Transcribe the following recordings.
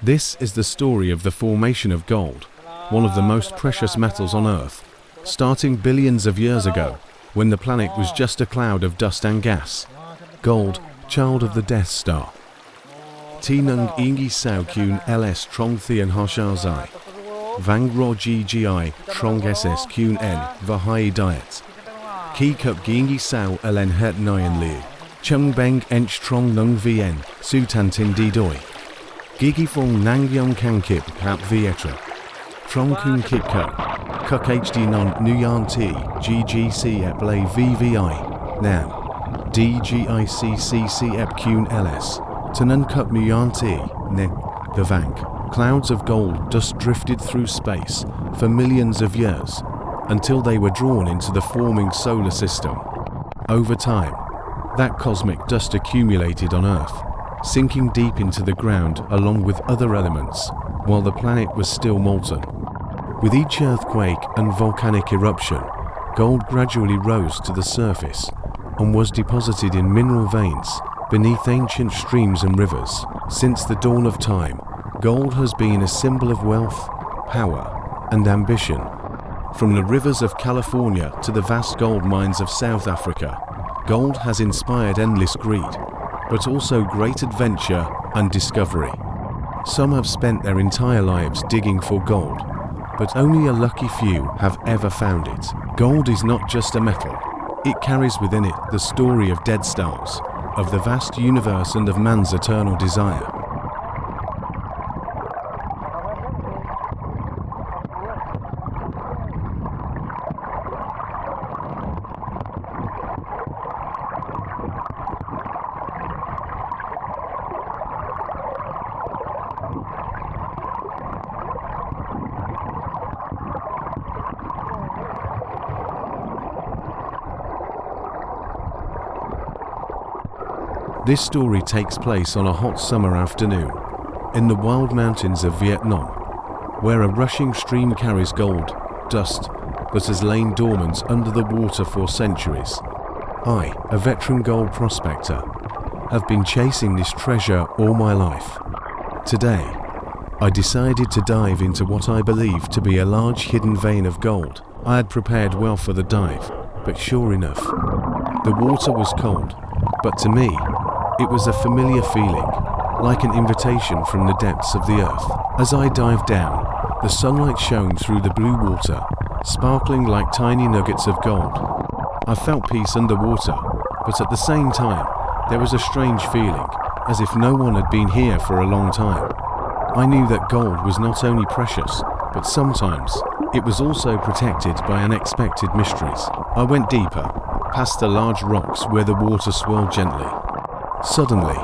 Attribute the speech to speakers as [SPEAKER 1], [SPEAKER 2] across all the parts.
[SPEAKER 1] This is the story of the formation of gold, one of the most precious metals on Earth, starting billions of years ago, when the planet was just a cloud of dust and gas. Gold, child of the Death Star. Tinung ingi sao kun ls trong thian hashar zai. Vang ro ggi trong ss kun n vahai diet. Ki kup gingi sao len het nyan liu. Chung beng ench trong nung vn, sutantin di doi. Gigi fong nang yong kang kip hap vietra. Trong kun kit ko. Kuk hd non nuyan t, ggc ep lay vvi. Nam. DGICCC ep kun ls. Tanun kup nuyan t, ne. The vank. Clouds of gold dust drifted through space for millions of years, until they were drawn into the forming solar system. Over time, that cosmic dust accumulated on Earth, sinking deep into the ground along with other elements, while the planet was still molten. With each earthquake and volcanic eruption, gold gradually rose to the surface and was deposited in mineral veins beneath ancient streams and rivers. Since the dawn of time, gold has been a symbol of wealth, power, and ambition. From the rivers of California to the vast gold mines of South Africa, gold has inspired endless greed, but also great adventure and discovery. Some have spent their entire lives digging for gold, but only a lucky few have ever found it. Gold is not just a metal. It carries within it the story of dead stars, of the vast universe and of man's eternal desire. This story takes place on a hot summer afternoon in the wild mountains of Vietnam, where a rushing stream carries gold, dust that has lain dormant under the water for centuries. I, a veteran gold prospector, have been chasing this treasure all my life. Today, I decided to dive into what I believe to be a large hidden vein of gold. I had prepared well for the dive, but sure enough, the water was cold, but to me, it was a familiar feeling, like an invitation from the depths of the earth. As I dived down, the sunlight shone through the blue water, sparkling like tiny nuggets of gold. I felt peace underwater, but at the same time, there was a strange feeling, as if no one had been here for a long time. I knew that gold was not only precious, but sometimes it was also protected by unexpected mysteries. I went deeper, past the large rocks where the water swirled gently. Suddenly,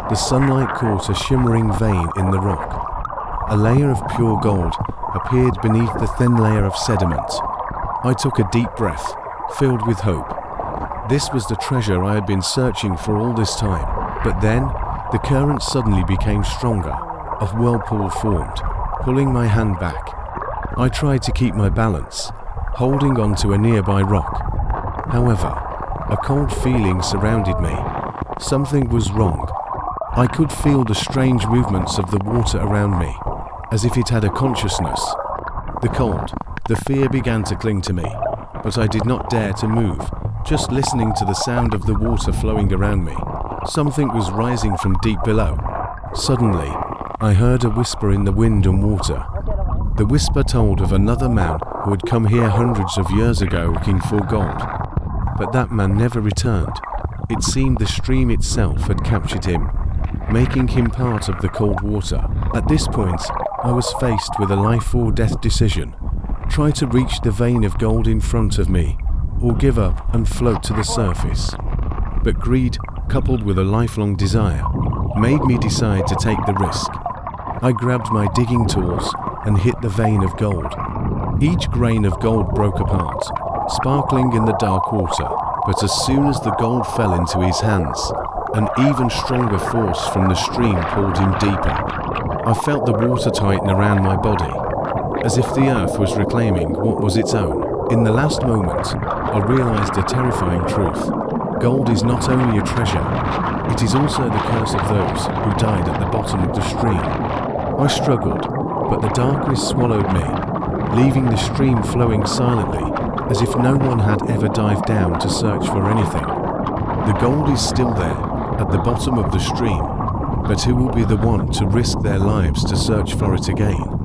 [SPEAKER 1] the sunlight caught a shimmering vein in the rock. A layer of pure gold appeared beneath the thin layer of sediment. I took a deep breath, filled with hope. This was the treasure I had been searching for all this time. But then, the current suddenly became stronger. A whirlpool formed, pulling my hand back. I tried to keep my balance, holding on to a nearby rock. However, a cold feeling surrounded me. Something was wrong. I could feel the strange movements of the water around me, as if it had a consciousness. The cold, the fear began to cling to me, but I did not dare to move, just listening to the sound of the water flowing around me. Something was rising from deep below. Suddenly, I heard a whisper in the wind and water. The whisper told of another man who had come here hundreds of years ago looking for gold. But that man never returned. It seemed the stream itself had captured him, making him part of the cold water. At this point, I was faced with a life or death decision. Try to reach the vein of gold in front of me, or give up and float to the surface. But greed, coupled with a lifelong desire, made me decide to take the risk. I grabbed my digging tools and hit the vein of gold. Each grain of gold broke apart, sparkling in the dark water. But as soon as the gold fell into his hands, an even stronger force from the stream pulled him deeper. I felt the water tighten around my body, as if the earth was reclaiming what was its own. In the last moment, I realized a terrifying truth. Gold is not only a treasure, it is also the curse of those who died at the bottom of the stream. I struggled, but the darkness swallowed me, leaving the stream flowing silently, as if no one had ever dived down to search for anything. The gold is still there, at the bottom of the stream, but who will be the one to risk their lives to search for it again?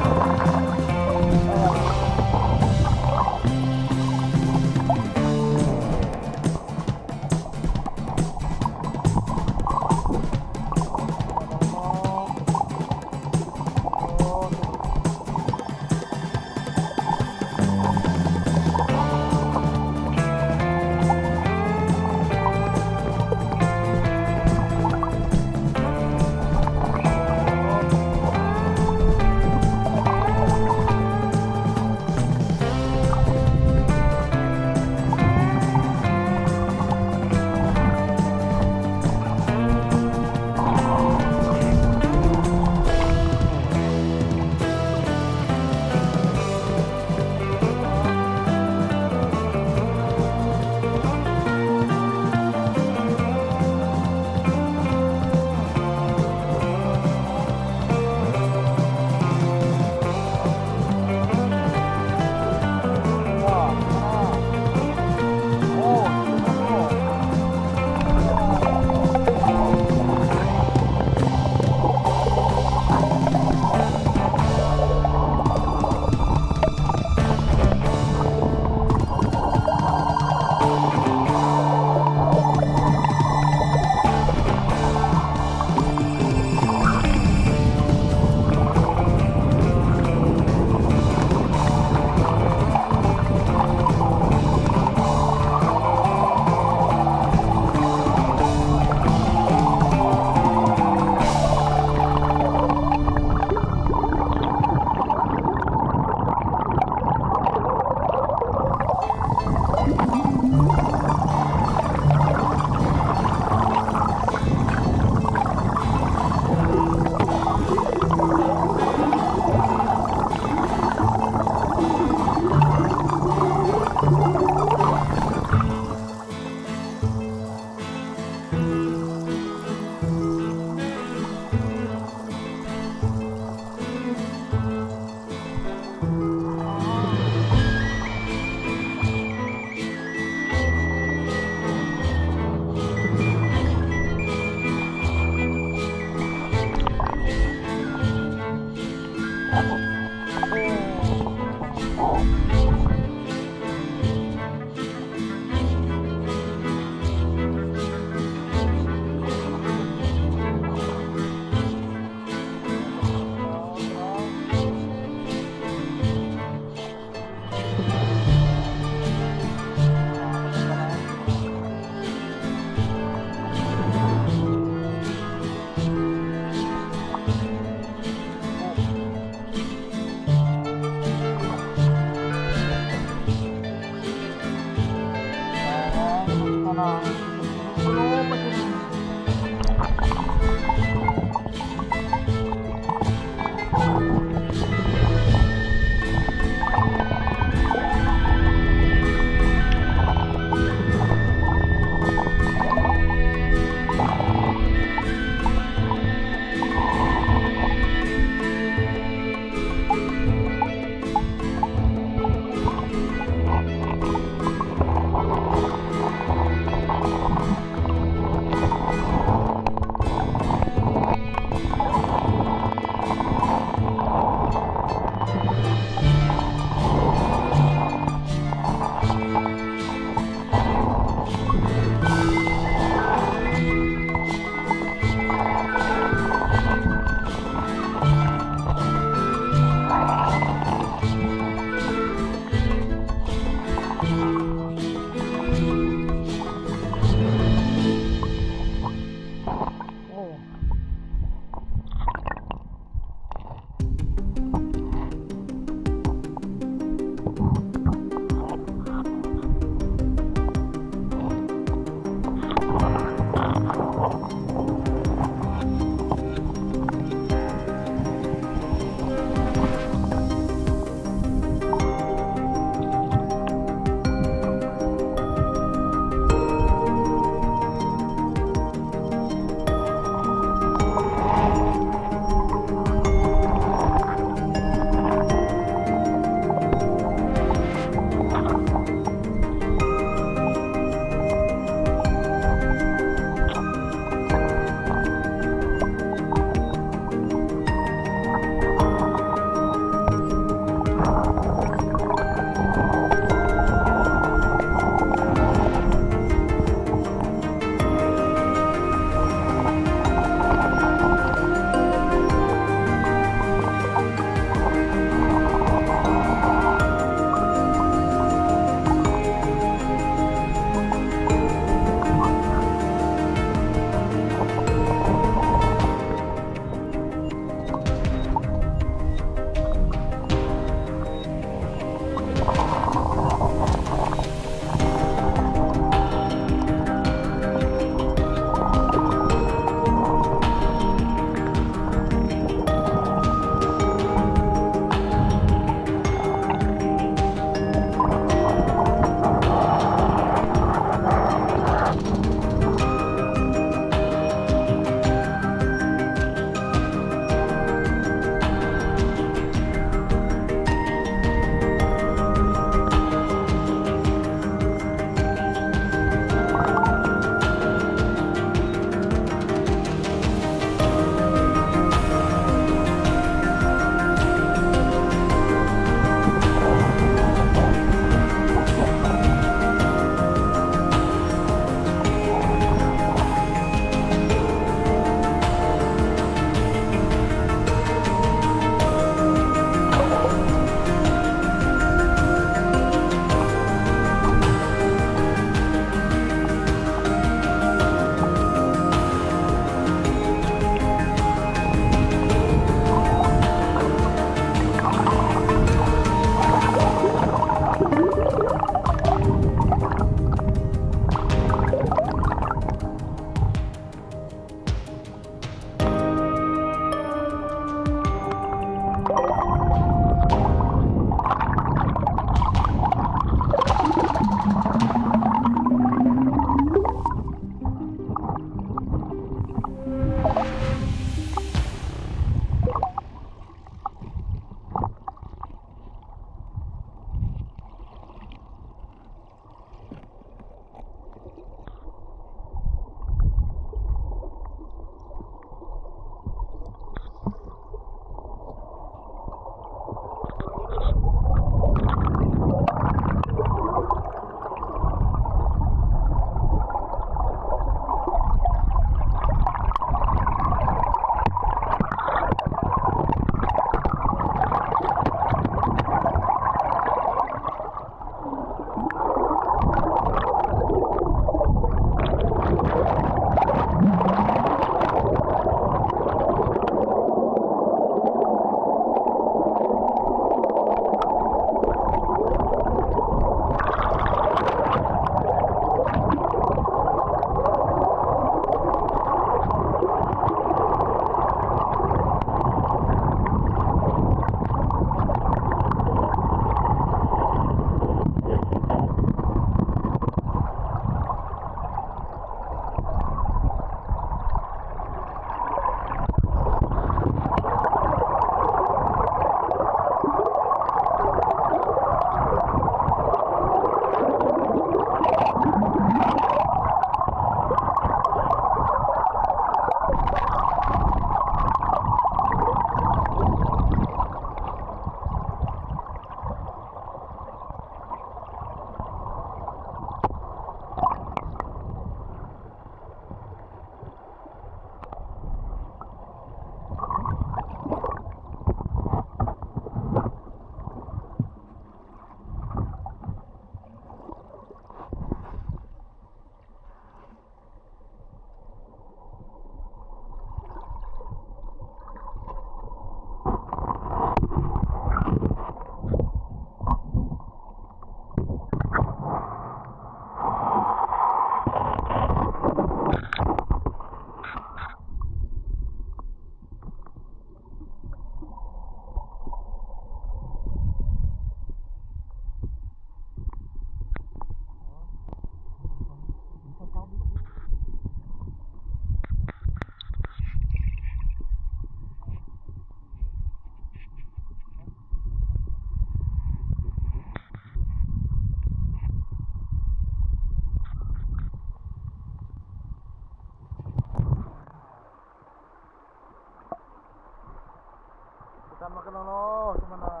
[SPEAKER 2] Sama ka lang no, sama na.